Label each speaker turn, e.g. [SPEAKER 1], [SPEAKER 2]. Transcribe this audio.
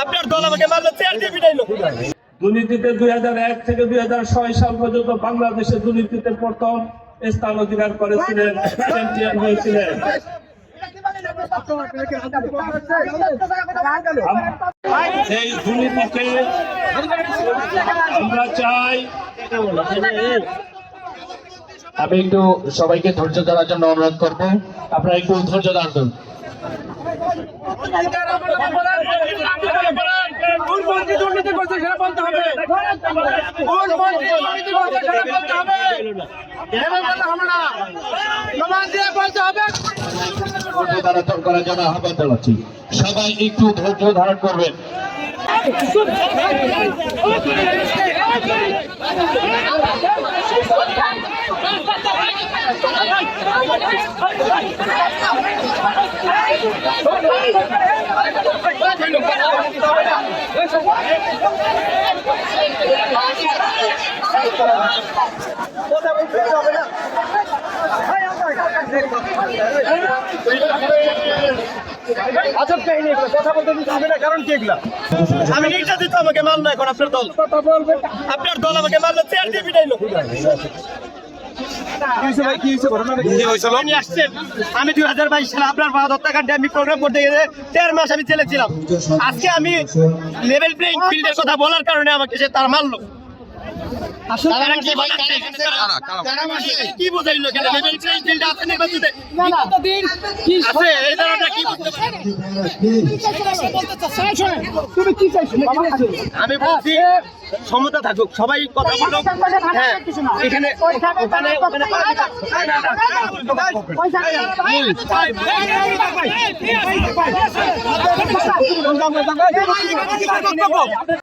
[SPEAKER 1] আপনার দল আমাকে মারলো, চেয়ার দিয়ে পিটাইলো।
[SPEAKER 2] দুর্নীতিতে 2001 থেকে 2006 সাল পর্যন্ত বাংলাদেশের দুর্নীতিতে প্রথম স্থান অধিকার করেছিলেন, চ্যাম্পিয়ন হয়েছিলেন। এই দুর্নীতিকে আমরা চাই।
[SPEAKER 3] আমি একটু সবাইকে ধৈর্য ধরার জন্য অনুরোধ করব, আপনারা একটু ধৈর্য ধারণ।
[SPEAKER 1] দুর্নীতি করছে সেটা বলতে হবে,
[SPEAKER 3] করার জন্য আহ্বান জানাচ্ছি, সবাই একটু ধৈর্য ধারণ করবেন।
[SPEAKER 1] আজব কাহিনী, কথা বলতে দিতে না, কারণ কি এগুলা? আমি নির্যাতিত, আমাকে মারলো এখন আপনার দল। আপনার দল আমাকে মারলো, চেয়ার দিয়ে পিটাইলো। আমি 2022 সালে আপনার হত্যাকাণ্ডে আমি প্রোগ্রাম করতে গিয়ে 13 মাস আমি জেলে ছিলাম। আজকে আমি লেভেল প্লেইং ফিল্ডের কথা বলার কারণে আমাকে সে তার মারলো। কি বোঝাইলো? লেভেল প্লেইং ফিল্ড আছে নির্বাচিত আছে, এই ধরনের কি বুঝতে পারেন? আমি বলছি সমতা থাকুক, সবাই কথা বলুক। হ্যাঁ, এখানে ওখানে